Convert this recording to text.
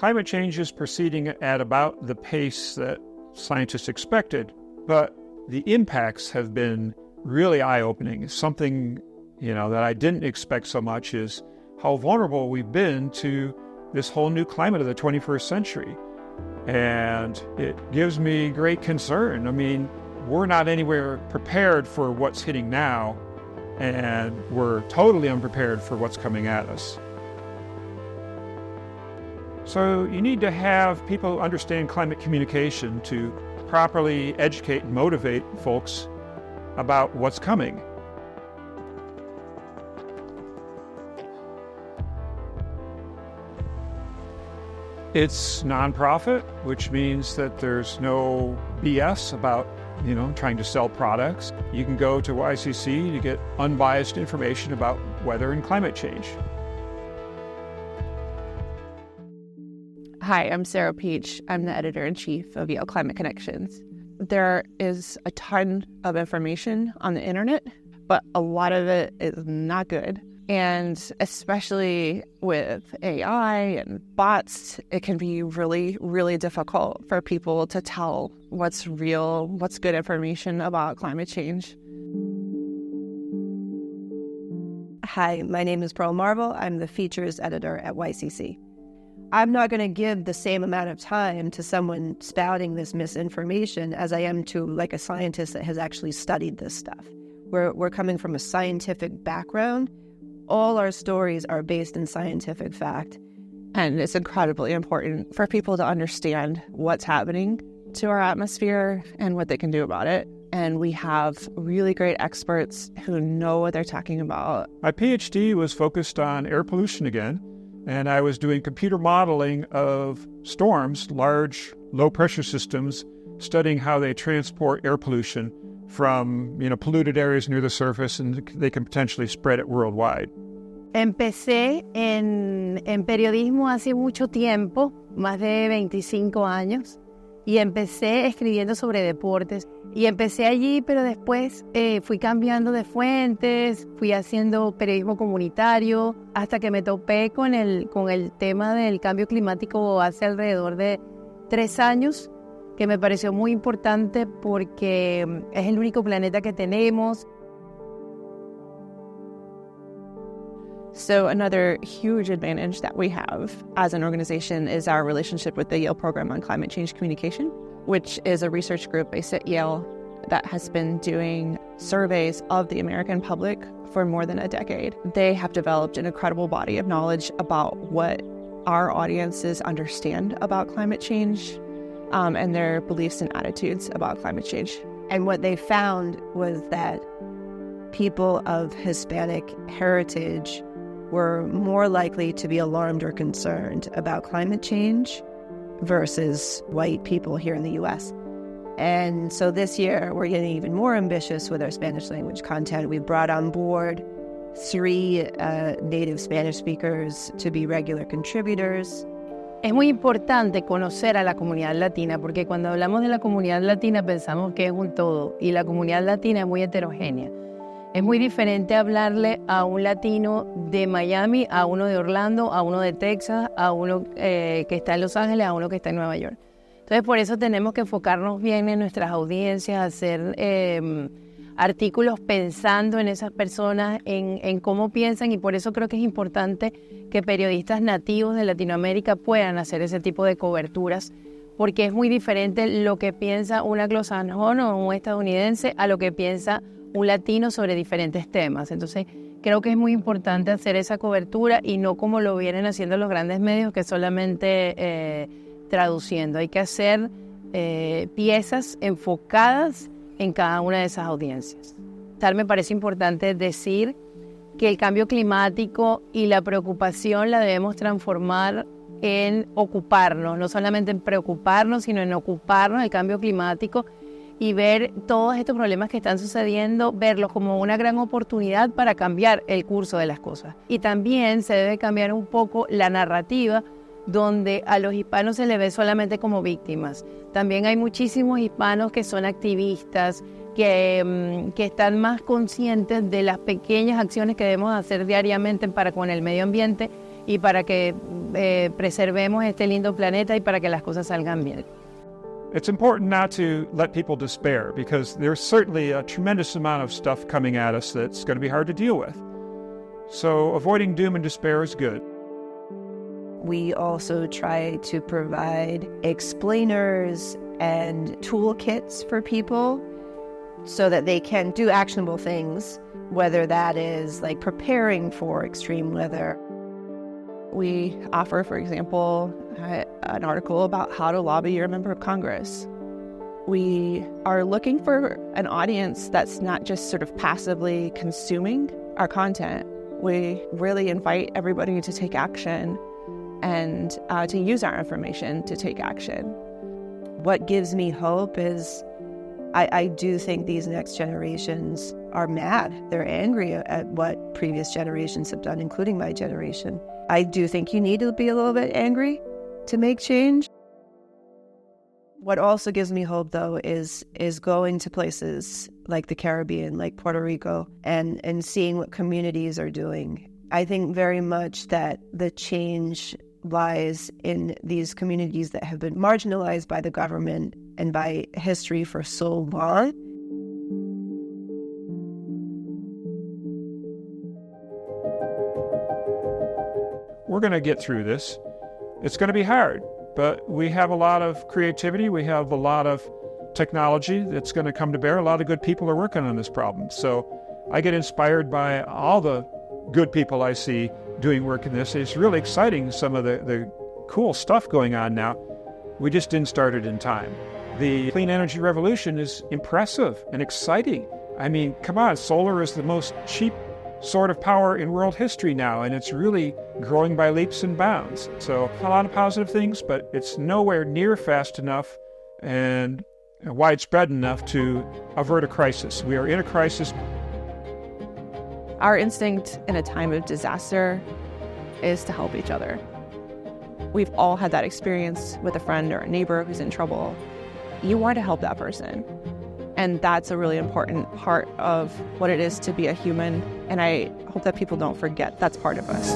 Climate change is proceeding at about the pace that scientists expected, but the impacts have been really eye-opening. Something, that I didn't expect so much is how vulnerable we've been to this whole new climate of the 21st century. And it gives me great concern. I mean, we're not anywhere prepared for what's hitting now, and we're totally unprepared for what's coming at us. So you need to have people who understand climate communication to properly educate and motivate folks about what's coming. It's nonprofit, which means that there's no BS about, trying to sell products. You can go to YCC to get unbiased information about weather and climate change. Hi, I'm Sara. I'm the editor-in-chief of Yale Climate Connections. There is a ton of information on the internet, but a lot of it is not good. And especially with AI and bots, it can be really, really difficult for people to tell what's real, what's good information about climate change. Hi, my name is Marvell. I'm the features editor at YCC. I'm not going to give the same amount of time to someone spouting this misinformation as I am to a scientist that has actually studied this stuff. We're coming from a scientific background. All our stories are based in scientific fact. And it's incredibly important for people to understand what's happening to our atmosphere and what they can do about it. And we have really great experts who know what they're talking about. My PhD was focused on air pollution again, and I was doing computer modeling of storms, large, low-pressure systems, studying how they transport air pollution from, polluted areas near the surface, and they can potentially spread it worldwide. Empecé en periodismo hace mucho tiempo, más de 25 años, y empecé escribiendo sobre deportes. Y empecé allí, pero después fui cambiando de fuentes, fui haciendo periodismo comunitario, hasta que me topé con el tema del cambio climático hace alrededor de 3 años, que me pareció muy importante porque es el único planeta que tenemos. So another huge advantage that we have as an organization is our relationship with the Yale Program on Climate Change Communication, which is a research group based at Yale that has been doing surveys of the American public for more than a decade. They have developed an incredible body of knowledge about what our audiences understand about climate change and their beliefs and attitudes about climate change. And what they found was that people of Hispanic heritage were more likely to be alarmed or concerned about climate change versus white people here in the U.S. And so this year, we're getting even more ambitious with our Spanish language content. We've brought on board 3 native Spanish speakers to be regular contributors. Es muy importante conocer a la comunidad latina, porque cuando hablamos de la comunidad latina pensamos que es un todo, y la comunidad latina es muy heterogénea. Es muy diferente hablarle a un latino de Miami, a uno de Orlando, a uno de Texas, a uno que está en Los Ángeles, a uno que está en Nueva York. Entonces, por eso tenemos que enfocarnos bien en nuestras audiencias, hacer artículos pensando en esas personas, en cómo piensan, y por eso creo que es importante que periodistas nativos de Latinoamérica puedan hacer ese tipo de coberturas, porque es muy diferente lo que piensa un anglosajón o un estadounidense a lo que piensa un latino sobre diferentes temas. Entonces, creo que es muy importante hacer esa cobertura y no como lo vienen haciendo los grandes medios, que solamente traduciendo. Hay que hacer piezas enfocadas en cada una de esas audiencias. Tal me parece importante decir que el cambio climático y la preocupación la debemos transformar en ocuparnos, no solamente en preocuparnos, sino en ocuparnos del cambio climático y ver todos estos problemas que están sucediendo, verlos como una gran oportunidad para cambiar el curso de las cosas. Y también se debe cambiar un poco la narrativa, donde a los hispanos se les ve solamente como víctimas. También hay muchísimos hispanos que son activistas, que están más conscientes de las pequeñas acciones que debemos hacer diariamente para con el medio ambiente y para que preservemos este lindo planeta y para que las cosas salgan bien. It's important not to let people despair because there's certainly a tremendous amount of stuff coming at us that's going to be hard to deal with. So avoiding doom and despair is good. We also try to provide explainers and toolkits for people so that they can do actionable things, whether that is like preparing for extreme weather. We offer, for example, an article about how to lobby your member of Congress. We are looking for an audience that's not just sort of passively consuming our content. We really invite everybody to take action and to use our information to take action. What gives me hope is I do think these next generations are mad. They're angry at what previous generations have done, including my generation. I do think you need to be a little bit angry to make change. What also gives me hope, though, is going to places like the Caribbean, like Puerto Rico, and seeing what communities are doing. I think very much that the change lies in these communities that have been marginalized by the government and by history for so long. We're going to get through this. It's going to be hard, but we have a lot of creativity. We have a lot of technology that's going to come to bear. A lot of good people are working on this problem. So I get inspired by all the good people I see doing work in this. It's really exciting, some of the cool stuff going on now. We just didn't start it in time. The clean energy revolution is impressive and exciting. I mean, come on, solar is the most cheap sort of power in world history now, and it's really growing by leaps and bounds. So a lot of positive things, but it's nowhere near fast enough and widespread enough to avert a crisis. We are in a crisis. Our instinct in a time of disaster is to help each other. We've all had that experience with a friend or a neighbor who's in trouble. You want to help that person. And that's a really important part of what it is to be a human. And I hope that people don't forget that's part of us.